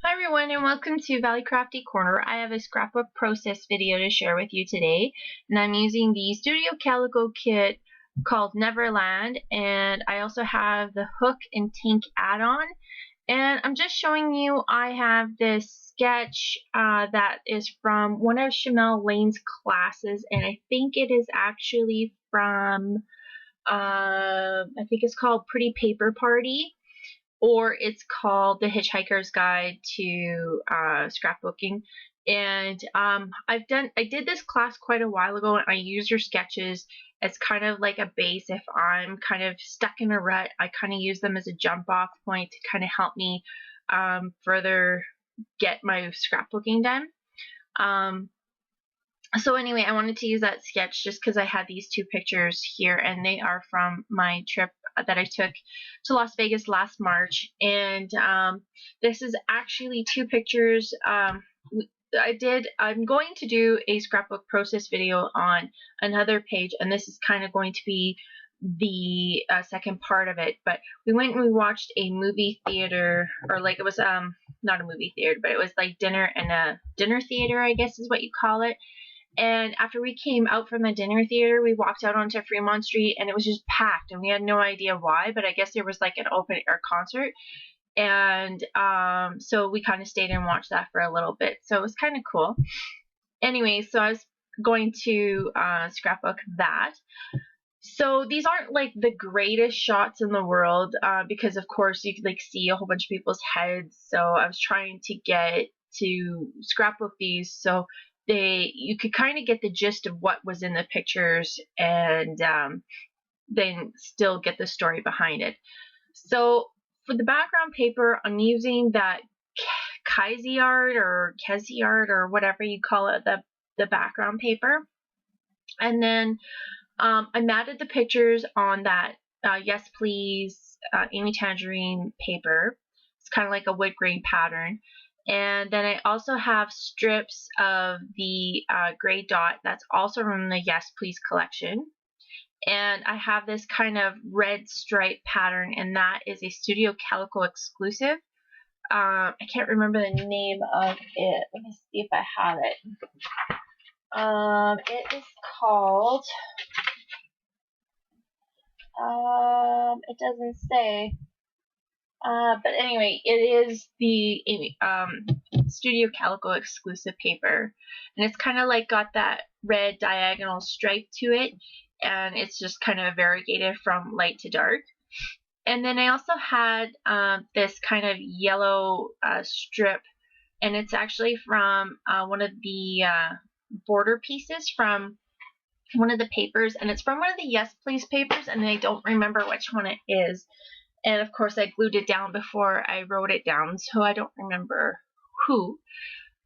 Hi everyone and welcome to Valley Crafty Corner. I have a scrapbook process video to share with you today, and I'm using the Studio Calico kit called Neverland, and I also have the Hook and Tink add-on, and I'm just showing you I have this sketch that is from one of Shamel Lane's classes, and I think it is actually from I think it's called Pretty Paper Party, or it's called The Hitchhiker's Guide to Scrapbooking. And I did this class quite a while ago, and I use her sketches as kind of like a base. If I'm kind of stuck in a rut, I kind of use them as a jump off point to kind of help me further get my scrapbooking done. So anyway, I wanted to use that sketch just because I had these two pictures here, and they are from my trip that I took to Las Vegas last March. And this is actually two pictures. I'm going to do a scrapbook process video on another page, and this is kind of going to be the second part of it. But we went and we watched a movie theater, or like it was not a movie theater, but it was like dinner in a dinner theater, I guess is what you call it. And after we came out from the dinner theater, we walked out onto Fremont Street, and it was just packed, and we had no idea why, but I guess there was like an open air concert. And so we kind of stayed and watched that for a little bit, so it was kind of cool. Anyway, so I was going to scrapbook that. So these aren't like the greatest shots in the world, because of course you could like see a whole bunch of people's heads, so I was trying to get to scrapbook these so you could kind of get the gist of what was in the pictures, and then still get the story behind it. So for the background paper, I'm using that Kezi art or Kezi art or whatever you call it, the background paper. And then I matted the pictures on that Yes Please Amy Tangerine paper. It's kind of like a wood grain pattern. And then I also have strips of the gray dot that's also from the Yes Please collection. And I have this kind of red stripe pattern, and that is a Studio Calico exclusive. I can't remember the name of it. Let me see if I have it. It is called, it doesn't say. But anyway, it is the Studio Calico exclusive paper, and it's kind of like got that red diagonal stripe to it, and it's just kind of variegated from light to dark. And then I also had this kind of yellow strip, and it's actually from one of the border pieces from one of the papers, and it's from one of the Yes Please papers, and I don't remember which one it is. And of course I glued it down before I wrote it down, so I don't remember who.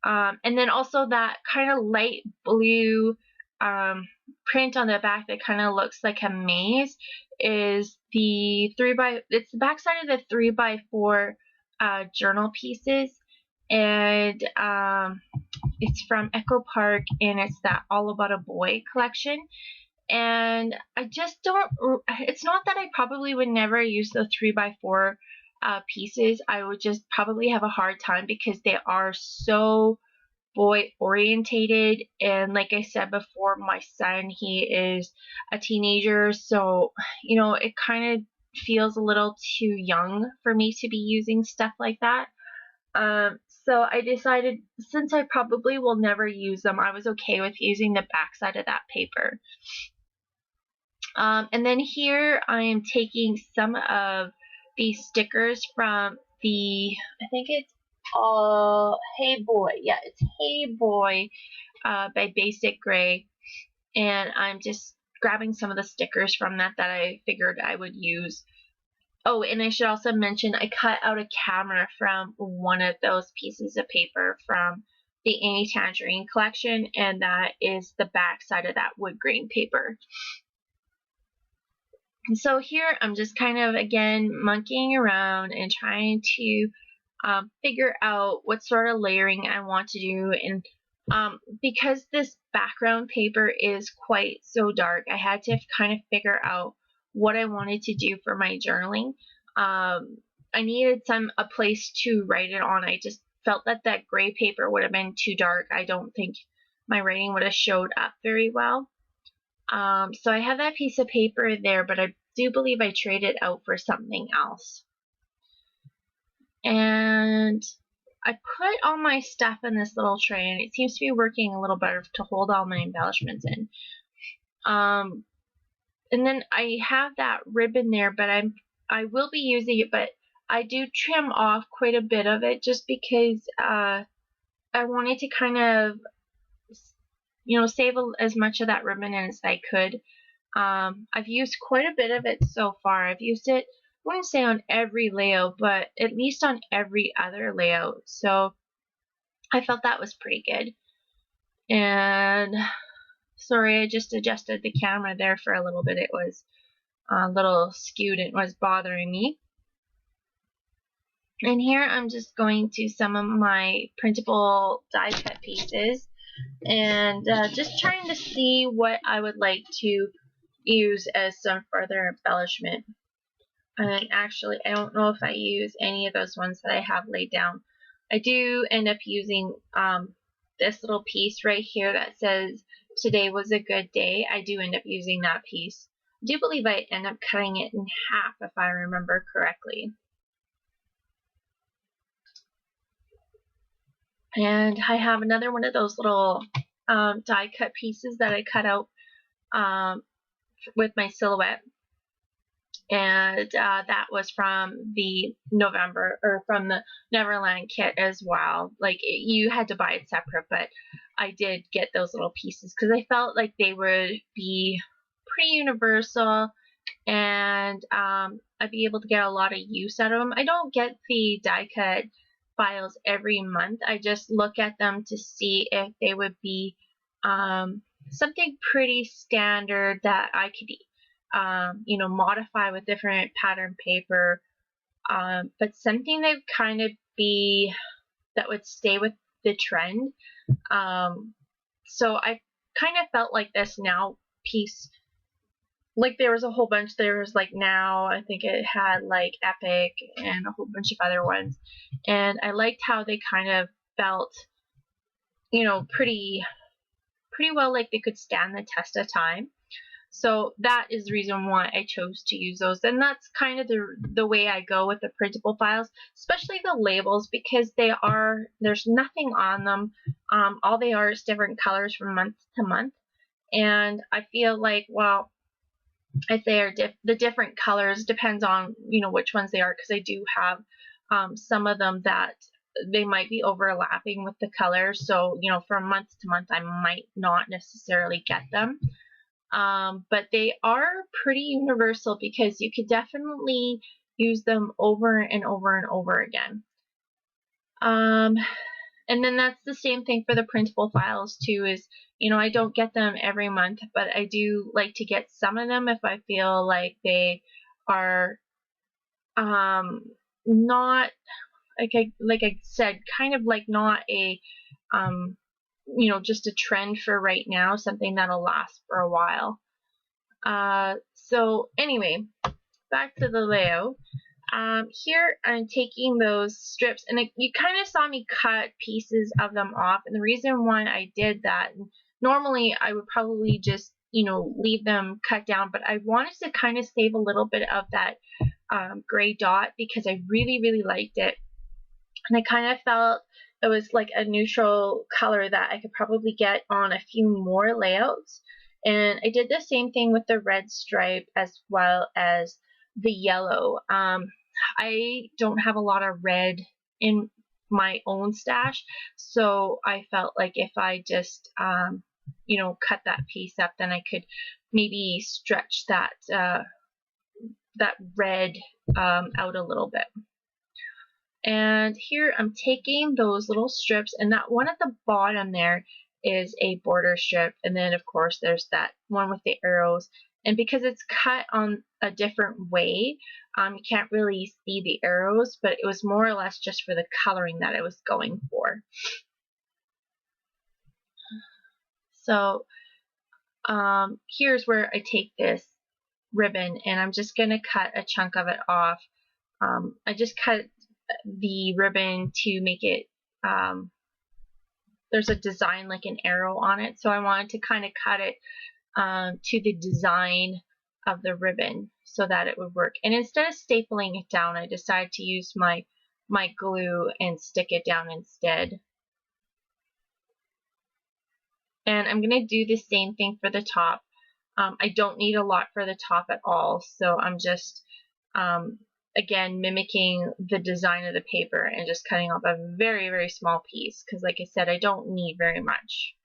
And then also that kind of light blue print on the back that kind of looks like a maze is the it's the back side of the 3x4 journal pieces, and it's from Echo Park, and it's that All About a Boy collection. And I just don't, it's not that I probably would never use the 3x4 pieces. I would just probably have a hard time because they are so boy orientated, and like I said before, my son, he is a teenager, so you know, it kind of feels a little too young for me to be using stuff like that. So I decided, since I probably will never use them, I was okay with using the back side of that paper. And then here I am taking some of these stickers from the, I think it's Hey Boy. Yeah, it's Hey Boy by Basic Gray. And I'm just grabbing some of the stickers from that I figured I would use. Oh, and I should also mention I cut out a camera from one of those pieces of paper from the Amy Tangerine collection, and that is the back side of that wood grain paper. And so here I'm just kind of, again, monkeying around and trying to figure out what sort of layering I want to do. And because this background paper is quite so dark, I had to kind of figure out what I wanted to do for my journaling. I needed a place to write it on. I just felt that that gray paper would have been too dark. I don't think my writing would have showed up very well. So I have that piece of paper there, but I do believe I traded out for something else. And I put all my stuff in this little tray, and it seems to be working a little better to hold all my embellishments in. And then I have that ribbon there, but I will be using it, but I do trim off quite a bit of it just because I wanted to kind of, you know, save as much of that ribbon as I could. I've used quite a bit of it so far. I've used it, I wouldn't say on every layout, but at least on every other layout. So I felt that was pretty good. And sorry, I just adjusted the camera there for a little bit. It was a little skewed and it was bothering me. And here I'm just going to some of my printable die cut pieces and just trying to see what I would like to use as some further embellishment. And actually, I don't know if I use any of those ones that I have laid down. I do end up using this little piece right here that says, "Today was a good day." I do end up using that piece. I do believe I end up cutting it in half if I remember correctly. And I have another one of those little die cut pieces that I cut out with my silhouette. And that was from the from the Neverland kit as well. Like, you had to buy it separate, but I did get those little pieces because I felt like they would be pretty universal, and I'd be able to get a lot of use out of them. I don't get the die cut files every month. I just look at them to see if they would be something pretty standard that I could you know, modify with different pattern paper, but something that would kind of be, that would stay with the trend. So I kind of felt like this Now piece, like there was a whole bunch. There was like Now, I think it had like Epic and a whole bunch of other ones, and I liked how they kind of felt, you know, pretty well like they could stand the test of time. So that is the reason why I chose to use those. And that's kind of the way I go with the printable files, especially the labels, because there's nothing on them. All they are is different colors from month to month. And I feel like, well, if they are the different colors depends on, you know, which ones they are, because I do have some of them that they might be overlapping with the colors. So, you know, from month to month, I might not necessarily get them. But they are pretty universal because you could definitely use them over and over and over again. And then that's the same thing for the printable files too, is, you know, I don't get them every month, but I do like to get some of them if I feel like they are not, like I said, kind of like not a you know, just a trend for right now, something that'll last for a while. So anyway, back to the layout. Here I'm taking those strips, and you kind of saw me cut pieces of them off, and the reason why I did that, normally I would probably just, you know, leave them cut down, but I wanted to kind of save a little bit of that gray dot because I really liked it, and I kind of felt it was like a neutral color that I could probably get on a few more layouts. And I did the same thing with the red stripe as well as the yellow. I don't have a lot of red in my own stash, so I felt like if I just you know, cut that piece up, then I could maybe stretch that that red out a little bit. And here I'm taking those little strips, and that one at the bottom there is a border strip, and then of course there's that one with the arrows, and because it's cut on a different way, you can't really see the arrows, but it was more or less just for the coloring that I was going for. So here's where I take this ribbon, and I'm just going to cut a chunk of it off. I just cut the ribbon to make it there's a design like an arrow on it, so I wanted to kind of cut it to the design of the ribbon so that it would work. And instead of stapling it down, I decided to use my glue and stick it down instead. And I'm going to do the same thing for the top. I don't need a lot for the top at all, so I'm just again mimicking the design of the paper and just cutting off a very, very small piece because, like I said, I don't need very much.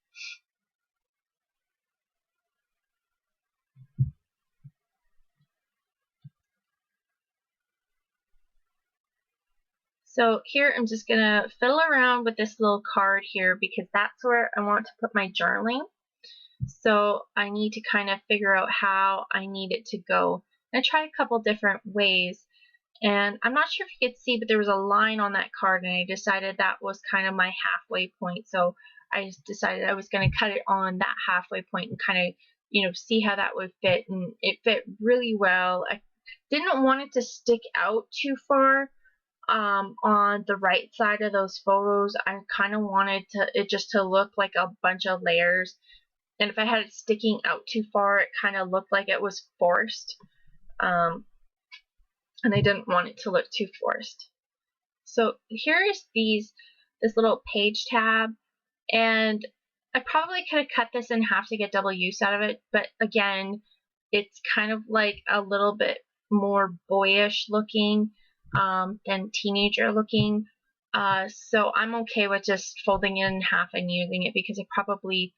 So here I'm just going to fiddle around with this little card here because that's where I want to put my journaling. So I need to kind of figure out how I need it to go. I tried a couple different ways, and I'm not sure if you could see, but there was a line on that card, and I decided that was kind of my halfway point. So I decided I was going to cut it on that halfway point and kind of, you know, see how that would fit, and it fit really well. I didn't want it to stick out too far on the right side of those photos. I kind of wanted it just to look like a bunch of layers. And if I had it sticking out too far, it kind of looked like it was forced. And I didn't want it to look too forced. So here is this little page tab. And I probably could have cut this in half to get double use out of it. But again, it's kind of like a little bit more boyish looking than teenager looking. So I'm okay with just folding it in half and using it because I probably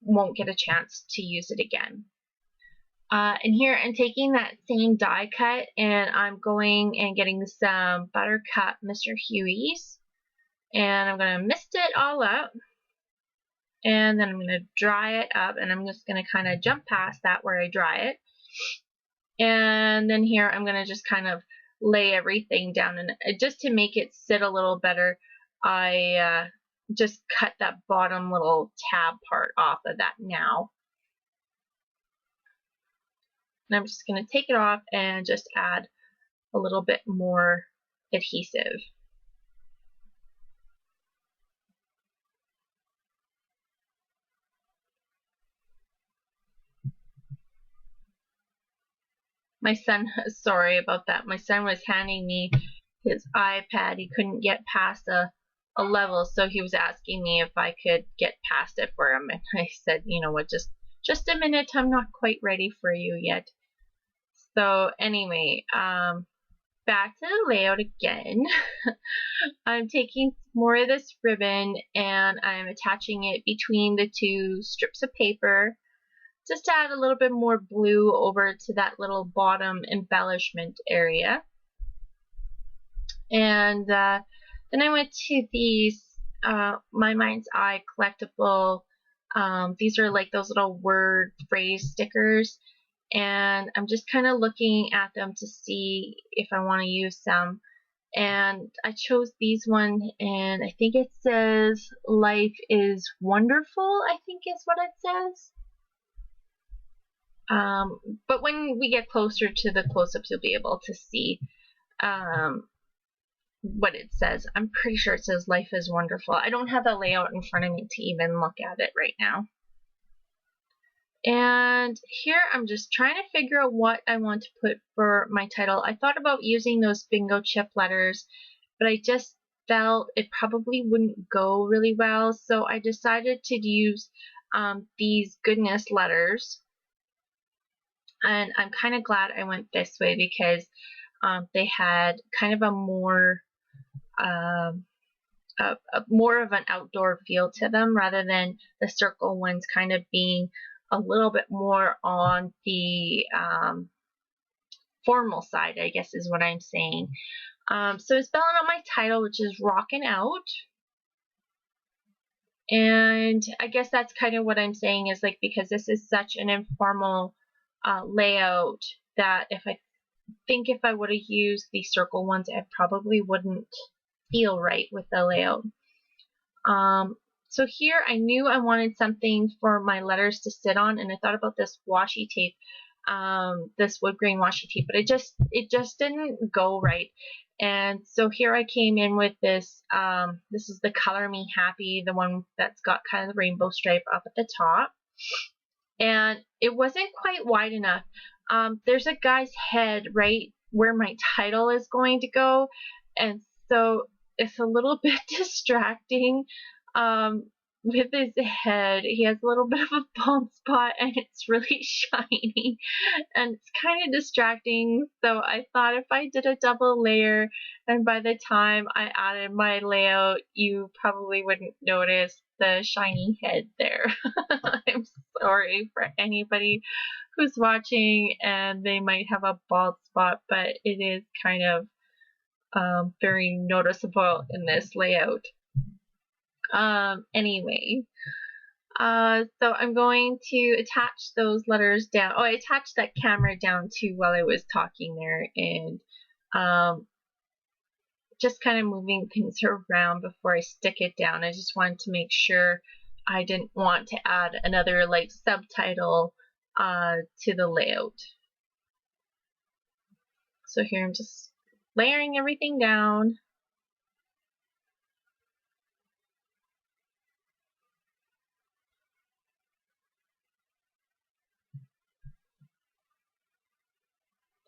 won't get a chance to use it again. And here I'm taking that same die cut and I'm going and getting some Buttercup Mr. Huey's, and I'm going to mist it all up, and then I'm going to dry it up, and I'm just going to kind of jump past that where I dry it. And then here I'm going to just kind of lay everything down, and just to make it sit a little better, I just cut that bottom little tab part off of that now. And I'm just going to take it off and just add a little bit more adhesive. My son, sorry about that, my son was handing me his iPad. He couldn't get past a level, so he was asking me if I could get past it for him, and I said, you know what, just a minute, I'm not quite ready for you yet. So anyway, back to the layout again. I'm taking more of this ribbon and I'm attaching it between the two strips of paper, just to add a little bit more blue over to that little bottom embellishment area. And then I went to these My Mind's Eye collectible. These are like those little word phrase stickers, and I'm just kind of looking at them to see if I want to use some. And I chose these one, and I think it says "Life is wonderful," I think is what it says. But when we get closer to the close-ups, you'll be able to see what it says. I'm pretty sure it says "Life is wonderful." I don't have the layout in front of me to even look at it right now. And here I'm just trying to figure out what I want to put for my title. I thought about using those bingo chip letters, but I just felt it probably wouldn't go really well, so I decided to use these goodness letters. And I'm kind of glad I went this way because they had kind of a more more of an outdoor feel to them, rather than the circle ones kind of being a little bit more on the formal side, I guess is what I'm saying. So it's spelling out my title, which is Rockin' Out. And I guess that's kind of what I'm saying is, like, because this is such an informal layout, that if I would have used the circle ones, it probably wouldn't feel right with the layout. So here I knew I wanted something for my letters to sit on, and I thought about this washi tape, this wood grain washi tape, but it just didn't go right. And so here I came in with this, this is the Color Me Happy, the one that's got kind of the rainbow stripe up at the top. And it wasn't quite wide enough. There's a guy's head right where my title is going to go, and so it's a little bit distracting. With his head, he has a little bit of a bald spot, and it's really shiny, and it's kind of distracting. So I thought if I did a double layer, and by the time I added my layout, you probably wouldn't notice the shiny head there. I'm sorry for anybody who's watching and they might have a bald spot, but it is kind of very noticeable in this layout. Anyway, so I'm going to attach those letters down. Oh, I attached that camera down too while I was talking there, and just kind of moving things around before I stick it down. I just wanted to make sure I didn't want to add another like subtitle to the layout. So here I'm just layering everything down.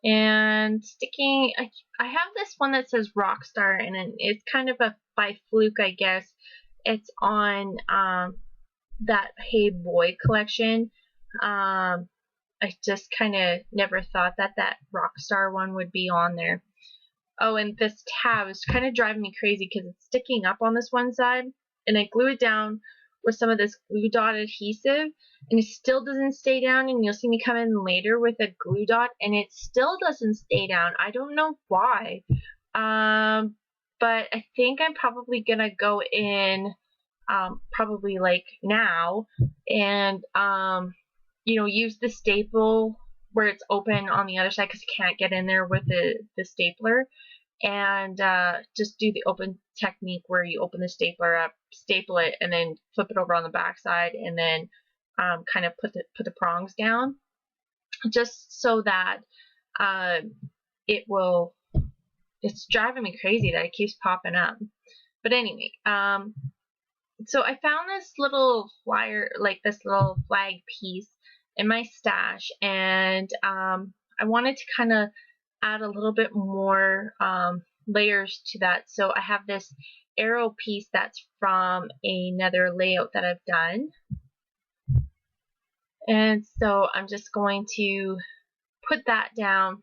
And sticking, I have this one that says Rockstar, and it's kind of a by fluke, I guess. It's on that Hey Boy collection. I just kind of never thought that that Rockstar one would be on there. Oh, and this tab is kind of driving me crazy because it's sticking up on this one side, and I glue it down with some of this glue dot adhesive, and it still doesn't stay down, and you'll see me come in later with a glue dot, and it still doesn't stay down. I don't know why, but I think I'm probably gonna go in probably like now, and you know, use the staple where it's open on the other side because I can't get in there with the stapler, and just do the open technique where you open the stapler up, staple it, and then flip it over on the back side, and then kind of put the prongs down, just so that it will. It's driving me crazy that it keeps popping up. But anyway, so I found this little flyer, like this little flag piece in my stash, and I wanted to kind of add a little bit more layers to that. So I have this arrow piece that's from another layout that I've done, and so I'm just going to put that down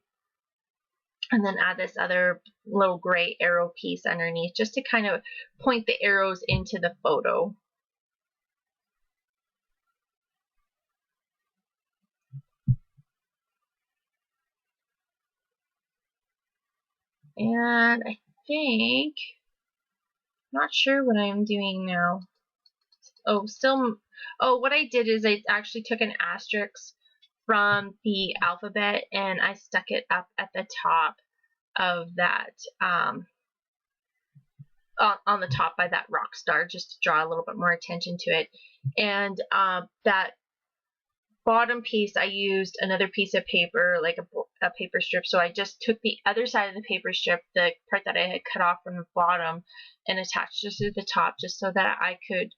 and then add this other little gray arrow piece underneath just to kind of point the arrows into the photo. And I think, not sure what I'm doing now. Oh, what I did is I actually took an asterisk from the alphabet and I stuck it up at the top of that, on the top by that rock star, just to draw a little bit more attention to it. And that bottom piece, I used another piece of paper, like a paper strip, so I just took the other side of the paper strip, the part that I had cut off from the bottom, and attached it to the top, just so that I could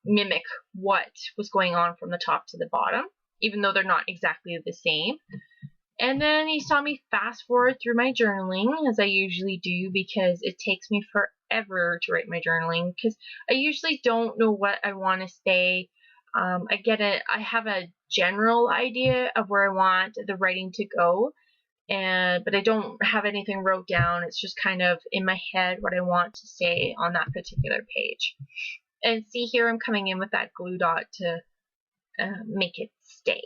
mimic what was going on from the top to the bottom, even though they're not exactly the same. And then you saw me fast forward through my journaling, as I usually do, because it takes me forever to write my journaling, because I usually don't know what I want to say. I have a general idea of where I want the writing to go, but I don't have anything wrote down. It's just kind of in my head what I want to say on that particular page. And see, here I'm coming in with that glue dot to make it stay,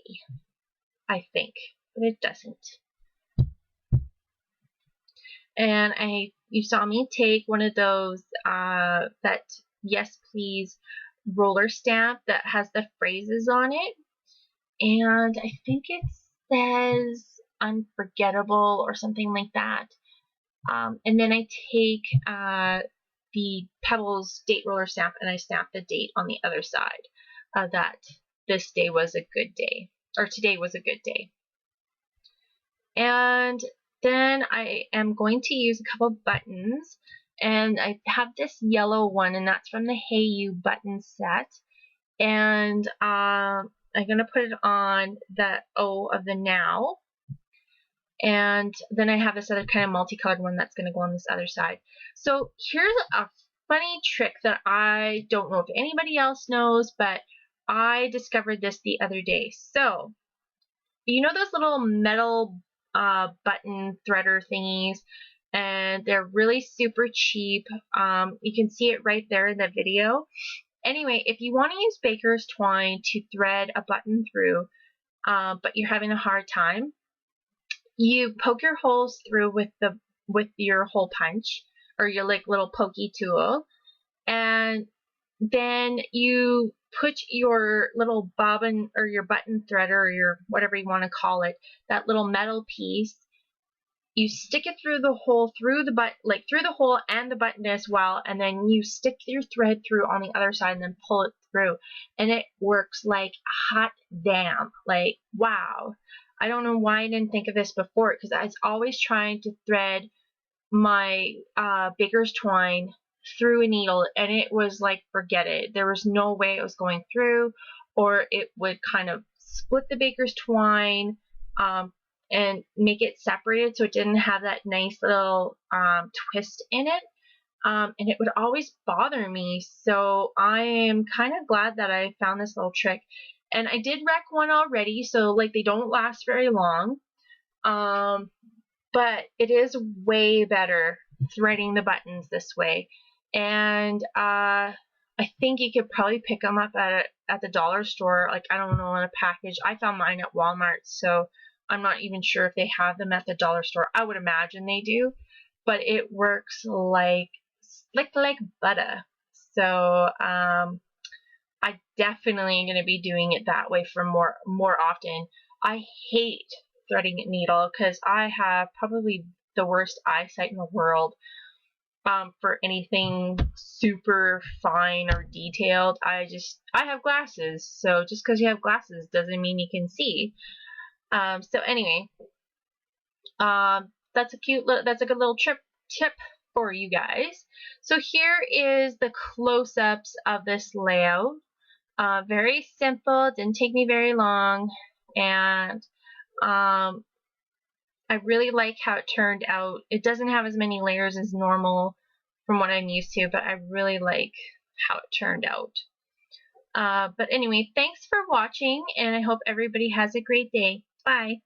I think, but it doesn't. And you saw me take one of those that Yes Please roller stamp that has the phrases on it, and I think it says unforgettable or something like that. And then I take the Pebbles date roller stamp and I stamp the date on the other side, that this day was a good day, or today was a good day. And Then I am going to use a couple buttons, and I have this yellow one, and that's from the Hey You button set. And I'm going to put it on the O of the now. And then I have this other kind of multicolored one that's going to go on this other side. So here's a funny trick that I don't know if anybody else knows, but I discovered this the other day. So, you know those little metal button threader thingies, and they're really super cheap. You can see it right there in the video. Anyway, if you want to use baker's twine to thread a button through, but you're having a hard time, you poke your holes through with your hole punch or your like little pokey tool, and then you put your little bobbin or your button threader or your whatever you want to call it, that little metal piece, you stick it through the hole, through the hole and the button as well, and then you stick your thread through on the other side and then pull it through, and it works like hot damn. Like, wow. I don't know why I didn't think of this before, because I was always trying to thread my baker's twine through a needle, and it was like, forget it. There was no way it was going through, or it would kind of split the baker's twine and make it separated so it didn't have that nice little twist in it. And it would always bother me. So I am kind of glad that I found this little trick. And I did wreck one already, so like they don't last very long. But it is way better threading the buttons this way. And I think you could probably pick them up at the dollar store. Like, I don't know, in a package. I found mine at Walmart, so I'm not even sure if they have them at the dollar store. I would imagine they do, but it works like slick like butter. So I definitely am going to be doing it that way for more often. I hate threading a needle because I have probably the worst eyesight in the world for anything super fine or detailed. I have glasses, so just because you have glasses doesn't mean you can see. So anyway, that's a good little tip for you guys. So here is the close-ups of this layout. Very simple, didn't take me very long, and I really like how it turned out. It doesn't have as many layers as normal from what I'm used to, but I really like how it turned out. But anyway, thanks for watching, and I hope everybody has a great day. Bye.